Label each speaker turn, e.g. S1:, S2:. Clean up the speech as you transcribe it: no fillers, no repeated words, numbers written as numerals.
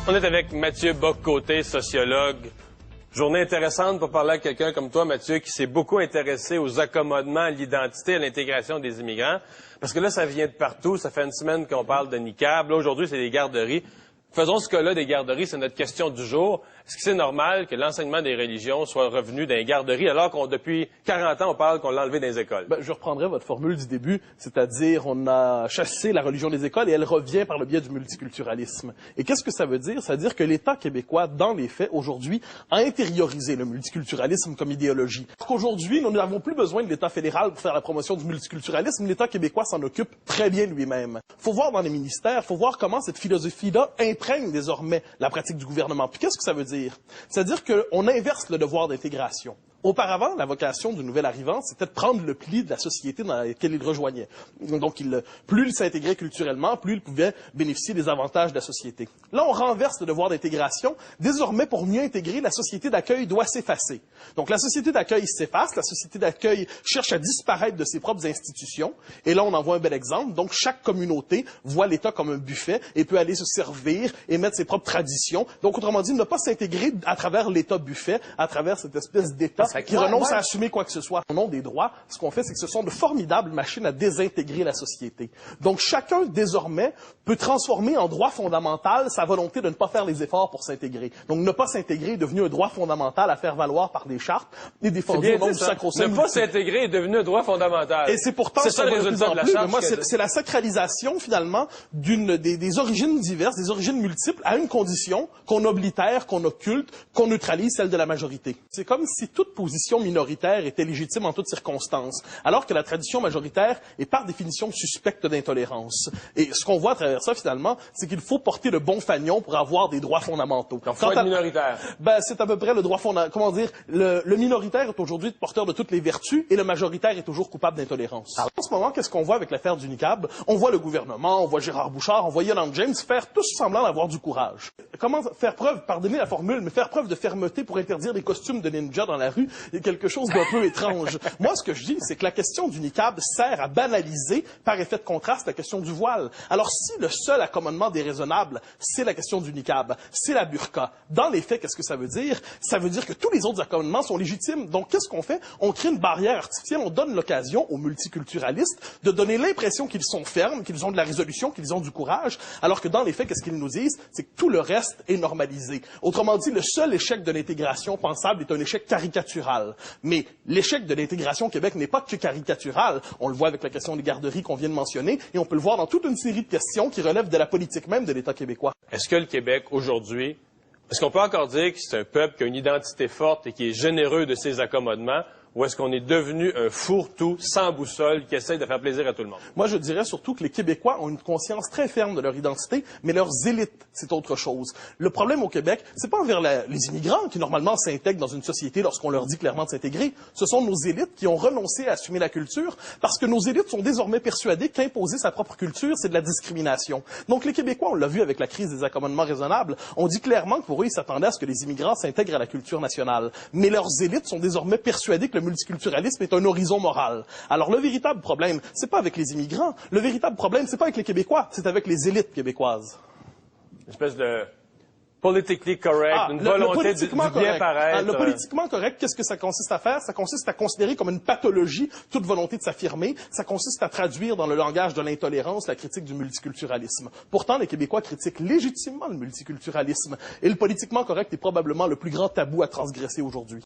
S1: On est avec Mathieu Bock-Côté, sociologue. Journée intéressante pour parler à quelqu'un comme toi, Mathieu, qui s'est beaucoup intéressé aux accommodements, à l'identité, à l'intégration des immigrants. Parce que là, ça vient de partout. Ça fait une semaine qu'on parle de niqab. Là, aujourd'hui, c'est des garderies. Faisons ce cas-là des garderies, c'est notre question du jour. Est-ce que c'est normal que l'enseignement des religions soit revenu dans les garderies alors qu'on, depuis 40 ans, on parle qu'on l'a enlevé des écoles?
S2: Je reprendrai votre formule du début, c'est-à-dire on a chassé la religion des écoles et elle revient par le biais du multiculturalisme. Et qu'est-ce que ça veut dire? Ça veut dire que l'État québécois, dans les faits, aujourd'hui, a intériorisé le multiculturalisme comme idéologie. Parce qu'aujourd'hui, nous n'avons plus besoin de l'État fédéral pour faire la promotion du multiculturalisme. L'État québécois s'en occupe très bien lui-même. Faut voir dans les ministères, faut voir comment cette philosophie-là imprègne désormais la pratique du gouvernement. Puis qu'est-ce que ça veut dire? C'est-à-dire qu'on inverse le devoir d'intégration. Auparavant, la vocation du nouvel arrivant, c'était de prendre le pli de la société dans laquelle il rejoignait. Donc, plus il s'intégrait culturellement, plus il pouvait bénéficier des avantages de la société. Là, on renverse le devoir d'intégration. Désormais, pour mieux intégrer, la société d'accueil doit s'effacer. Donc, la société d'accueil s'efface, la société d'accueil cherche à disparaître de ses propres institutions. Et là, on en voit un bel exemple. Donc, chaque communauté voit l'État comme un buffet et peut aller se servir et mettre ses propres traditions. Donc, autrement dit, ne pas s'intégrer à travers l'État buffet, à travers cette espèce d'État qui renonce à assumer quoi que ce soit. Au nom des droits, ce qu'on fait, c'est que ce sont de formidables machines à désintégrer la société. Donc, chacun, désormais, peut transformer en droit fondamental sa volonté de ne pas faire les efforts pour s'intégrer. Donc, ne pas s'intégrer est devenu un droit fondamental à faire valoir par des chartes et défendu au nom du sacro-saint.
S1: Ne pas s'intégrer est devenu un droit fondamental.
S2: Et c'est pourtant
S1: ça le résultat de la charte.
S2: Moi, c'est la sacralisation, finalement, des origines diverses, des origines multiples, à une condition qu'on oblitère, qu'on occulte, qu'on neutralise celle de la majorité. C'est comme si toute position minoritaire était légitime en toutes circonstances, alors que la tradition majoritaire est par définition suspecte d'intolérance. Et ce qu'on voit à travers ça, finalement, c'est qu'il faut porter le bon fanion pour avoir des droits fondamentaux.
S1: Donc, faut être minoritaire.
S2: C'est à peu près le droit fondamental. Comment dire? Le minoritaire est aujourd'hui porteur de toutes les vertus et le majoritaire est toujours coupable d'intolérance. En ce moment, qu'est-ce qu'on voit avec l'affaire du niqab? On voit le gouvernement, on voit Gérard Bouchard, on voit Yolande James faire tous semblant d'avoir du courage. Comment faire preuve, pardonnez la formule, mais faire preuve de fermeté pour interdire des costumes de ninja dans la rue est quelque chose d'un peu étrange. Moi, ce que je dis, c'est que la question du niqab sert à banaliser, par effet de contraste, la question du voile. Alors, si le seul accommodement déraisonnable, c'est la question du niqab, c'est la burqa, dans les faits, qu'est-ce que ça veut dire? Ça veut dire que tous les autres accommodements sont légitimes. Donc, qu'est-ce qu'on fait? On crée une barrière artificielle, on donne l'occasion aux multiculturalistes de donner l'impression qu'ils sont fermes, qu'ils ont de la résolution, qu'ils ont du courage, alors que dans les faits, qu'est-ce qu'ils nous disent? C'est que tout le reste est normalisé. Autrement dit, le seul échec de l'intégration pensable est un échec caricatural. Mais l'échec de l'intégration au Québec n'est pas que caricatural. On le voit avec la question des garderies qu'on vient de mentionner, et on peut le voir dans toute une série de questions qui relèvent de la politique même de l'État québécois.
S1: Est-ce que le Québec, aujourd'hui, est-ce qu'on peut encore dire que c'est un peuple qui a une identité forte et qui est généreux de ses accommodements? Ou est-ce qu'on est devenu un fourre-tout sans boussole qui essaye de faire plaisir à tout le monde?
S2: Moi, je dirais surtout que les Québécois ont une conscience très ferme de leur identité, mais leurs élites, c'est autre chose. Le problème au Québec, c'est pas envers les immigrants qui, normalement, s'intègrent dans une société lorsqu'on leur dit clairement de s'intégrer. Ce sont nos élites qui ont renoncé à assumer la culture parce que nos élites sont désormais persuadées qu'imposer sa propre culture, c'est de la discrimination. Donc, les Québécois, on l'a vu avec la crise des accommodements raisonnables, on dit clairement que pour eux, ils s'attendaient à ce que les immigrants s'intègrent à la culture nationale. Mais leurs élites sont désormais persuadées que le multiculturalisme est un horizon moral. Alors, le véritable problème, c'est pas avec les immigrants. Le véritable problème, c'est pas avec les Québécois, c'est avec les élites québécoises.
S1: Une espèce de politically correct, une volonté du bien paraître.
S2: Le politiquement correct, qu'est-ce que ça consiste à faire? Ça consiste à considérer comme une pathologie toute volonté de s'affirmer. Ça consiste à traduire dans le langage de l'intolérance la critique du multiculturalisme. Pourtant, les Québécois critiquent légitimement le multiculturalisme. Et le politiquement correct est probablement le plus grand tabou à transgresser aujourd'hui.